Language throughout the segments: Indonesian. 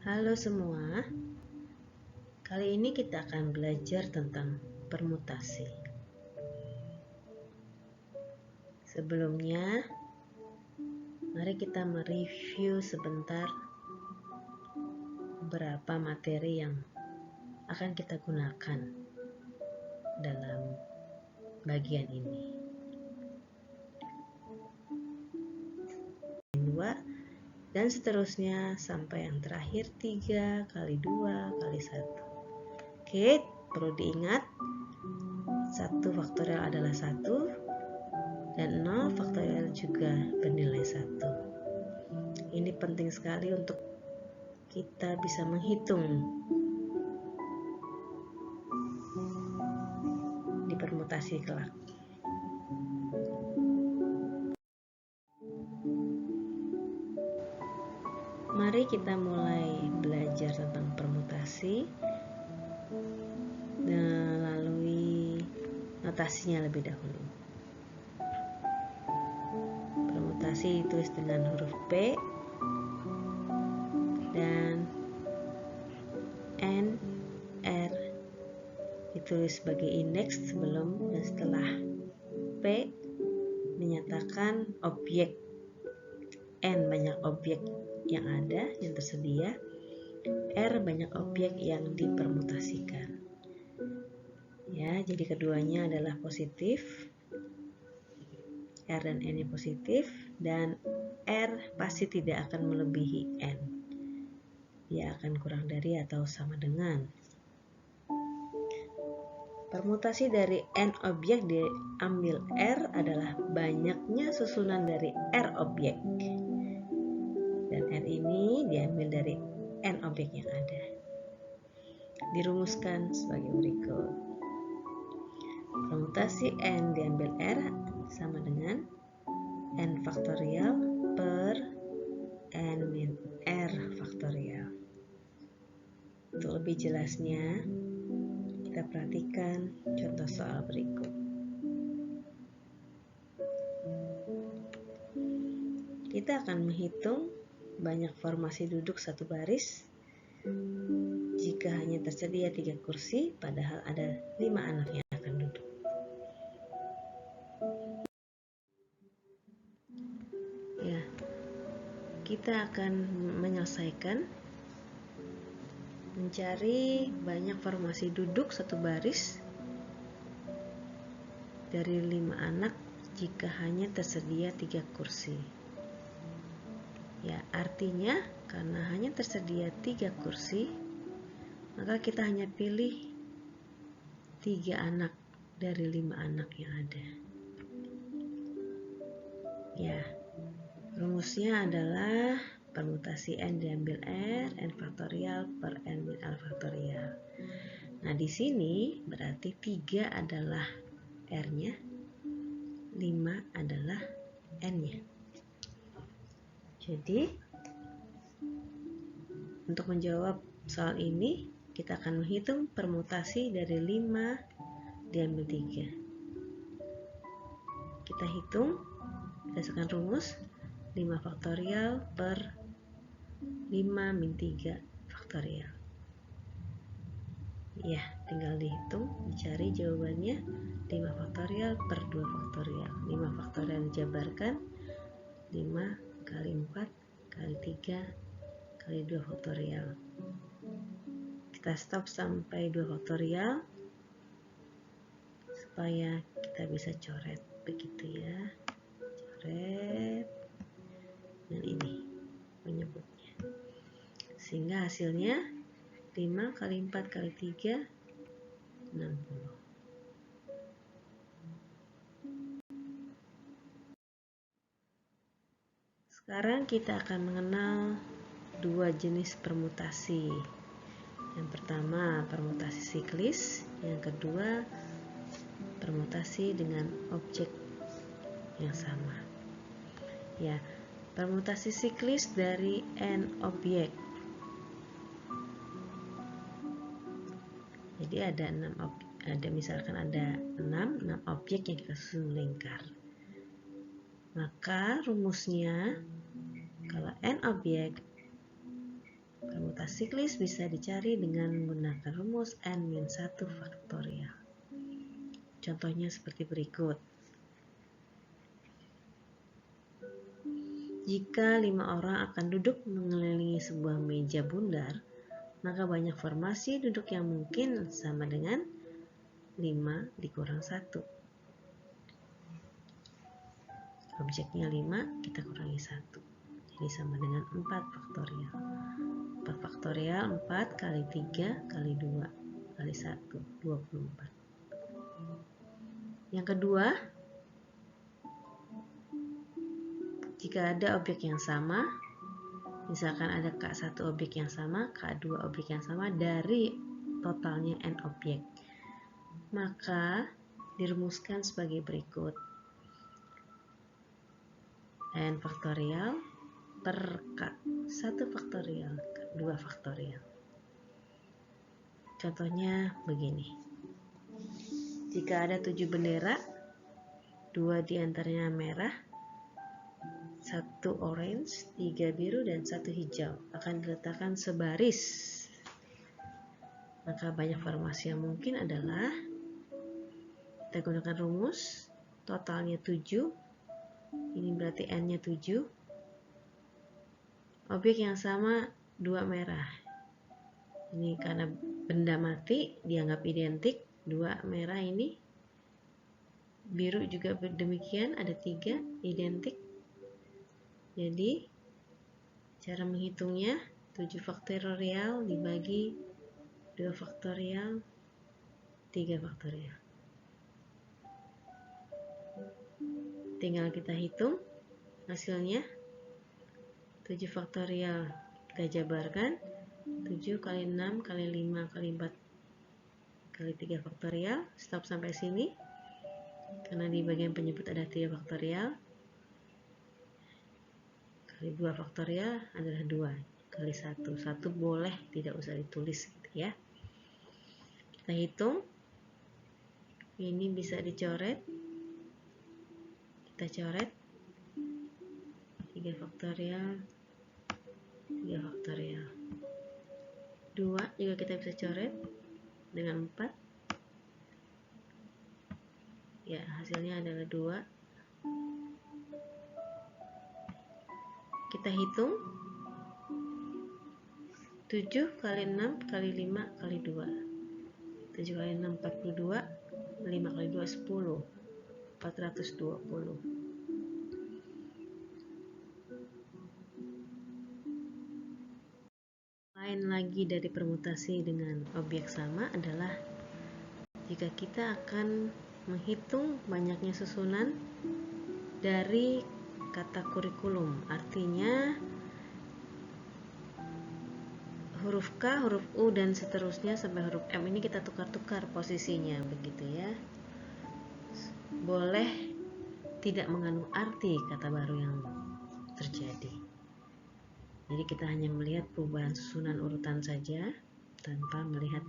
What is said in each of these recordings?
Halo semua, kali ini kita akan belajar tentang permutasi. Sebelumnya, mari kita mereview sebentar beberapa materi yang akan kita gunakan dalam bagian ini. 2 dan seterusnya sampai yang terakhir 3 kali 2 kali 1. Oke, perlu diingat 1 faktorial adalah 1 dan 0 faktorial juga bernilai 1. Ini penting sekali untuk kita bisa menghitung di permutasi kelak. Mari kita mulai belajar tentang permutasi melalui notasinya lebih dahulu. Permutasi ditulis dengan huruf P dan N, R ditulis sebagai indeks sebelum dan setelah. P menyatakan objek, N banyak objek yang ada, yang tersedia, R banyak objek yang dipermutasikan. Ya, jadi keduanya adalah positif. R dan N positif, dan R pasti tidak akan melebihi N. Dia akan kurang dari atau sama dengan. Permutasi dari N objek diambil R adalah banyaknya susunan dari R objek. Dan R ini diambil dari N objek yang ada. Dirumuskan sebagai berikut. Permutasi N diambil R sama dengan N faktorial per N min R faktorial. Untuk lebih jelasnya, kita perhatikan contoh soal berikut. Kita akan menghitung banyak formasi duduk satu baris jika hanya tersedia 3 kursi, padahal ada 5 anak yang akan duduk. Ya, kita akan menyelesaikan mencari banyak formasi duduk satu baris dari 5 anak jika hanya tersedia 3 kursi. Ya, artinya karena hanya tersedia 3 kursi, maka kita hanya pilih 3 anak dari 5 anak yang ada. Ya, rumusnya adalah permutasi N diambil R, N faktorial per N min L faktorial. Nah, di sini berarti 3 adalah R-nya, 5 adalah N-nya. Jadi, untuk menjawab soal ini, kita akan menghitung permutasi dari 5 diambil 3. Kita hitung berdasarkan rumus 5 faktorial per 5 min 3 faktorial. Ya, tinggal dihitung, dicari jawabannya 5 faktorial per 2 faktorial. 5 faktorial dijabarkan 5 kali 4 kali 3 kali 2 faktorial. Kita stop sampai 2 faktorial supaya kita bisa coret begitu ya. Coret dan ini penyebutnya. Sehingga hasilnya 5 kali 4 kali 3 60. Sekarang kita akan mengenal 2 jenis permutasi. Yang pertama permutasi siklis, yang kedua permutasi dengan objek yang sama. Ya, permutasi siklis dari N objek. Jadi ada 6 objek, misalkan ada 6 objek yang kita susun melingkar. Maka rumusnya kalau N objek Permutasi siklis bisa dicari dengan menggunakan rumus n-1 faktorial. Contohnya seperti berikut. Jika 5 orang akan duduk mengelilingi sebuah meja bundar, maka banyak formasi duduk yang mungkin sama dengan 5 dikurang 1. Objeknya 5, kita kurangi 1. Jadi sama dengan 4 faktorial. 4 faktorial 4 kali 3 kali 2 kali 1, 24. Yang kedua, jika ada objek yang sama, misalkan ada K1 objek yang sama, K2 objek yang sama dari totalnya N objek, maka dirumuskan sebagai berikut. N faktorial per K1 faktorial, K2 faktorial. Contohnya begini. Jika ada 7 bendera, 2 diantaranya merah, 1 orange, 3 biru, dan 1 hijau akan diletakkan sebaris. Maka banyak formasi yang mungkin adalah kita gunakan rumus totalnya 7. Ini berarti N-nya 7. Objek yang sama 2 merah. Ini karena benda mati dianggap identik. 2 merah ini. Biru juga demikian, ada 3 identik. Jadi cara menghitungnya 7 faktorial dibagi 2 faktorial 3 faktorial. Tinggal kita hitung hasilnya. 7 faktorial kita jabarkan. 7 kali 6 kali 5 kali 4 kali 3 faktorial. Stop sampai sini. Karena di bagian penyebut ada 3 faktorial. Kali 2 faktorial adalah 2 kali 1. 1 boleh tidak usah ditulis gitu ya. Kita hitung. Ini bisa dicoret. Kita coret 3 faktorial 3 faktorial 2 juga kita bisa coret dengan 4 ya, hasilnya adalah 2. Kita hitung 7 kali 6 kali 5 kali 2. 7 kali 6 42, 5 kali 2 10, 420. Lain lagi dari permutasi dengan objek sama adalah jika kita akan menghitung banyaknya susunan dari kata kurikulum. Artinya huruf K, huruf U, dan seterusnya sampai huruf M ini kita tukar-tukar posisinya begitu ya. Boleh tidak mengandung arti kata baru yang terjadi. Jadi kita hanya melihat perubahan susunan urutan saja tanpa melihat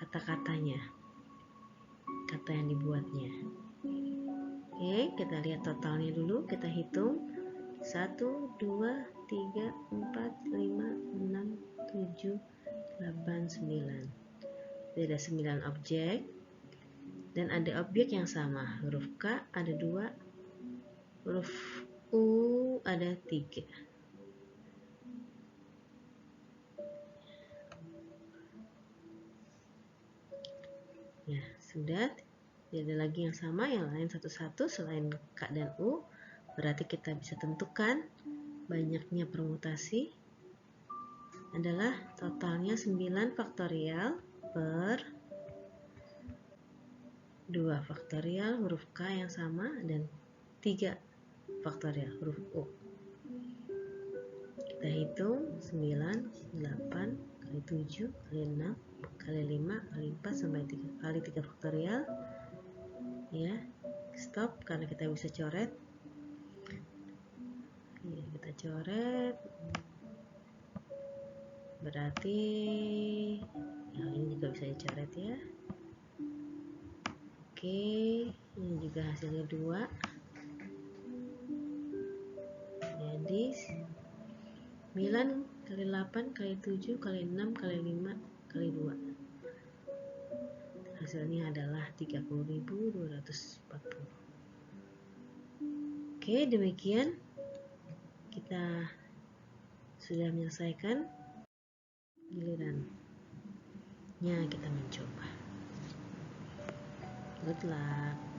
kata-katanya, kata yang dibuatnya. Oke, kita lihat totalnya dulu. Kita hitung 1, 2, 3, 4, 5, 6, 7, 8, 9. Ada 9 objek dan ada objek yang sama. Huruf K ada 2, huruf U ada 3. Ya, sudah. Tidak ada lagi yang sama, yang lain satu-satu selain K dan U. Berarti kita bisa tentukan banyaknya permutasi adalah totalnya 9 faktorial per 2 faktorial huruf K yang sama dan 3 faktorial huruf U. Kita hitung 9, 8, kali 7, kali 6, kali 5, kali 4 sampai 3 kali 3 faktorial. Ya, stop karena kita bisa coret. Ya, kita coret. Berarti yang ini juga bisa dicoret ya. Oke, ini juga hasilnya 2. Jadi 9 kali 8 kali 7 kali 6 kali 5 kali 2. Hasilnya adalah 30.240. Oke, demikian kita sudah menyelesaikan. Gilirannya kita mencoba. Good luck.